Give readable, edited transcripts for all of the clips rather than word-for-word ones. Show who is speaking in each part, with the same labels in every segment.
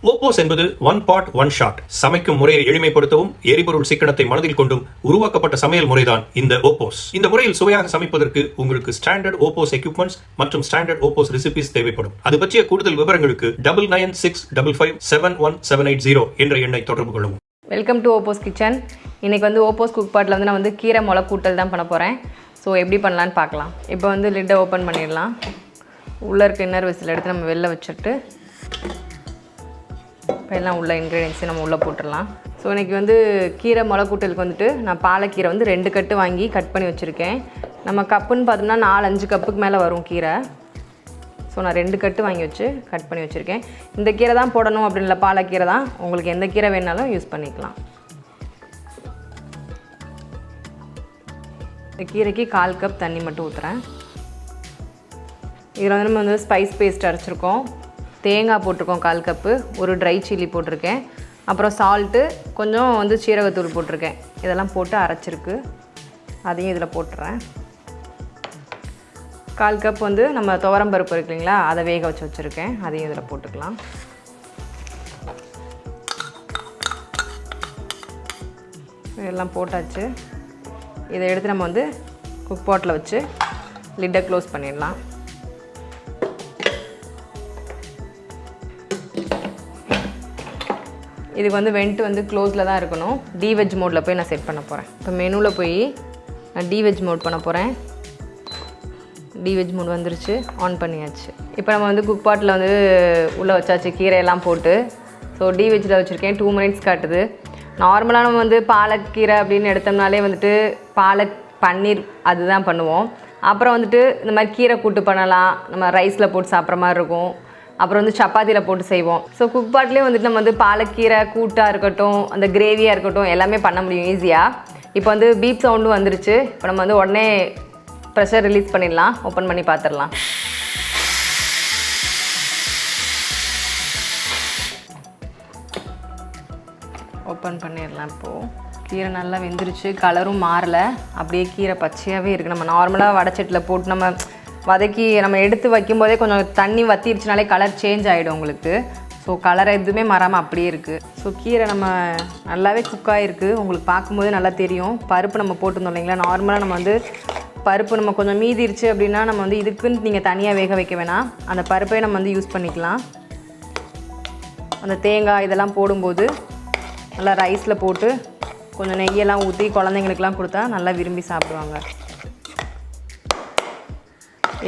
Speaker 1: OPOS என்பது one pot one shot. சமைக்கும் முறையை எளிமைப்படுத்தவும் எரிபொருள் சிக்கனத்தை மனதில் கொண்டும் உருவாக்கப்பட்ட சமையல் முறைதான் இந்த OPOS. இந்த முறையில் சுவையாக சமைப்பதற்கு உங்களுக்கு ஸ்டாண்டர்ட் OPOS எக்யூப்மெண்ட்ஸ் மற்றும் ஸ்டாண்டர்ட் OPOS ரெசிபிஸ் தேவைப்படும். அது பற்றிய கூடுதல் விவரங்களுக்கு 9965557180 என்ற எண்ணை தொடர்பு கொள்ளவும்.
Speaker 2: Welcome to OPOS kitchen. இன்னைக்கு OPOS குக் பாட்டில் நான் கீரை முளைக்கூட்டல் தான் பண்ண போகிறேன். ஸோ எப்படி பண்ணலான்னு பார்க்கலாம். இப்போ லிட்டை ஓப்பன் பண்ணிடலாம். உள்ளே இருக்க இன்னர் விசில் எடுத்து நம்ம வெளில வச்சுட்டு இப்போ எல்லாம் உள்ள இன்க்ரீடியன்ஸை நம்ம உள்ளே போட்டுடலாம். ஸோ இன்றைக்கி கீரை முளைக்கூட்டலுக்கு நான் பாலக்கீரை 2 கட்டு வாங்கி கட் பண்ணி வச்சுருக்கேன். நம்ம கப்புன்னு பார்த்தோம்னா 4-5 கப்புக்கு மேலே வரும் கீரை. ஸோ நான் 2 கட்டு வாங்கி வச்சு கட் பண்ணி வச்சுருக்கேன். இந்த கீரை தான் போடணும் அப்படின்னு இல்லை, பாலக்கீரை தான். உங்களுக்கு எந்த கீரை வேணாலும் யூஸ் பண்ணிக்கலாம். இந்த கீரைக்கு 1/4 கப் தண்ணி மட்டும் ஊற்றுறேன். இதில் நம்ம ஸ்பைஸ் பேஸ்ட் அரைச்சிருக்கோம், தேங்காய் போட்டிருக்கோம் 1/4 கப்பு, ஒரு ட்ரை சில்லி போட்டிருக்கேன், அப்புறம் சால்ட்டு, கொஞ்சம் சீரகத்தூள் போட்டிருக்கேன். இதெல்லாம் போட்டு அரைச்சிருக்கு, அதையும் இதில் போட்டுறேன். 1/4 கப் நம்ம துவரம்பருப்பு இருக்கு இல்லைங்களா, அதை வேக வச்சு வச்சுருக்கேன், அதையும் இதில் போட்டுக்கலாம். இதெல்லாம் போட்டாச்சு. இதை எடுத்து நம்ம குக் பாட்டில் வச்சு லிட்டை க்ளோஸ் பண்ணிடலாம். இதுக்கு வெண்ட் க்ளோஸில் தான் இருக்கணும். டிவெஜ் மோடில் போய் நான் செட் பண்ண போகிறேன். இப்போ மெனுவில் போய் நான் டிவெஜ் மோட் பண்ண போகிறேன். டிவெஜ் மோட் வந்துருச்சு, ஆன் பண்ணியாச்சு. இப்போ நம்ம குக் பாட்டில் உள்ளே வச்சாச்சு கீரையெல்லாம் போட்டு. ஸோ டிவெஜ்ஜில் வச்சுருக்கேன், 2 மினிட்ஸ் காட்டுது. நார்மலாக நம்ம பாலக்கீரை அப்படின்னு எடுத்தோம்னாலே பாலக் பன்னீர் அதுதான் பண்ணுவோம். அப்புறம் இந்த மாதிரி கீரை கூட்டு பண்ணலாம், நம்ம ரைஸில் போட்டு சாப்பிட்ற மாதிரி இருக்கும். அப்புறம் சப்பாத்தியில் போட்டு செய்வோம். ஸோ குக் பாட்லேயும் நம்ம பாலக்கீரை கூட்டாக இருக்கட்டும், அந்த கிரேவியாக இருக்கட்டும், எல்லாமே பண்ண முடியும் ஈஸியாக. இப்போ பீப் சவுண்டும் வந்துருச்சு. இப்போ நம்ம உடனே ப்ரெஷர் ரிலீஸ் பண்ணிடலாம். ஓப்பன் பண்ணி பார்த்துடலாம். ஓப்பன் பண்ணிடலாம். இப்போது கீரை நல்லா வெந்துருச்சு, கலரும் மாறலை, அப்படியே கீரை பச்சையாகவே இருக்குது. நம்ம நார்மலாக வடைச்சட்டில் போட்டு நம்ம வதக்கி நம்ம எடுத்து வைக்கும்போதே கொஞ்சம் தண்ணி வற்றிடுச்சுனாலே கலர் சேஞ்ச் ஆகிடும் உங்களுக்கு. ஸோ கலர் எதுவுமே மாறாமல் அப்படியே இருக்குது. ஸோ கீரை நம்ம நல்லாவே குக் ஆகிருக்கு, உங்களுக்கு பார்க்கும்போதே நல்லா தெரியும். பருப்பு நம்ம போட்டுருந்தோம் இல்லைங்களா, நார்மலாக நம்ம பருப்பு நம்ம கொஞ்சம் மீதிருச்சு அப்படின்னா நம்ம இதுக்குன்னு நீங்கள் தனியாக வேக வைக்க வேணாம், அந்த பருப்பை நம்ம யூஸ் பண்ணிக்கலாம். அந்த தேங்காய் இதெல்லாம் போடும்போது நல்லா ரைஸில் போட்டு கொஞ்சம் நெய்யெல்லாம் ஊற்றி குழந்தைங்களுக்கெல்லாம் கொடுத்தா நல்லா விரும்பி சாப்பிடுவாங்க.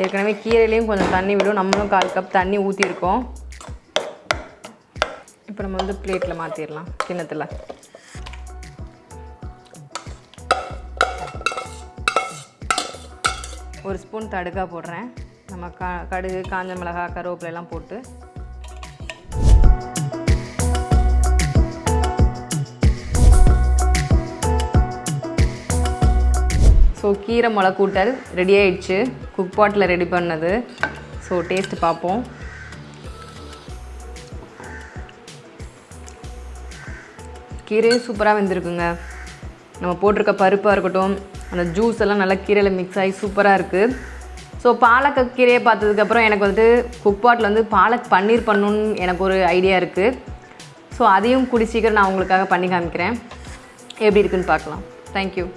Speaker 2: ஏற்கனவே கீரையிலையும் கொஞ்சம் தண்ணி விடும், நம்மளும் 1/4 கப் தண்ணி ஊற்றிருக்கோம். இப்போ நம்ம பிளேட்டில் மாற்றிடலாம், கிண்ணத்தில். ஒரு ஸ்பூன் தடுக்கா போடுறேன். நம்ம கடுகு, காஞ்ச மிளகாய், கருவேப்பிலை எல்லாம் போட்டு ஸோ கீரை முளைக்கூட்டல் ரெடி ஆகிடுச்சு, குக் பாட்டில் ரெடி பண்ணது. ஸோ டேஸ்ட்டு பார்ப்போம். கீரையும் சூப்பராக வெந்திருக்குங்க. நம்ம போட்டிருக்க பருப்பாக இருக்கட்டும், அந்த ஜூஸ் எல்லாம் நல்லா கீரையில் மிக்ஸ் ஆகி சூப்பராக இருக்குது. ஸோ பாலக் கீரையை பார்த்ததுக்கப்புறம் எனக்கு குக் பாட்டில் பாலக் பன்னீர் பண்ணணுன்னு எனக்கு ஒரு ஐடியா இருக்குது. ஸோ அதையும் கூடி சீக்கிரம் நான் உங்களுக்காக பண்ணி காமிக்கிறேன், எப்படி இருக்குதுன்னு பார்க்கலாம். தேங்க்யூ.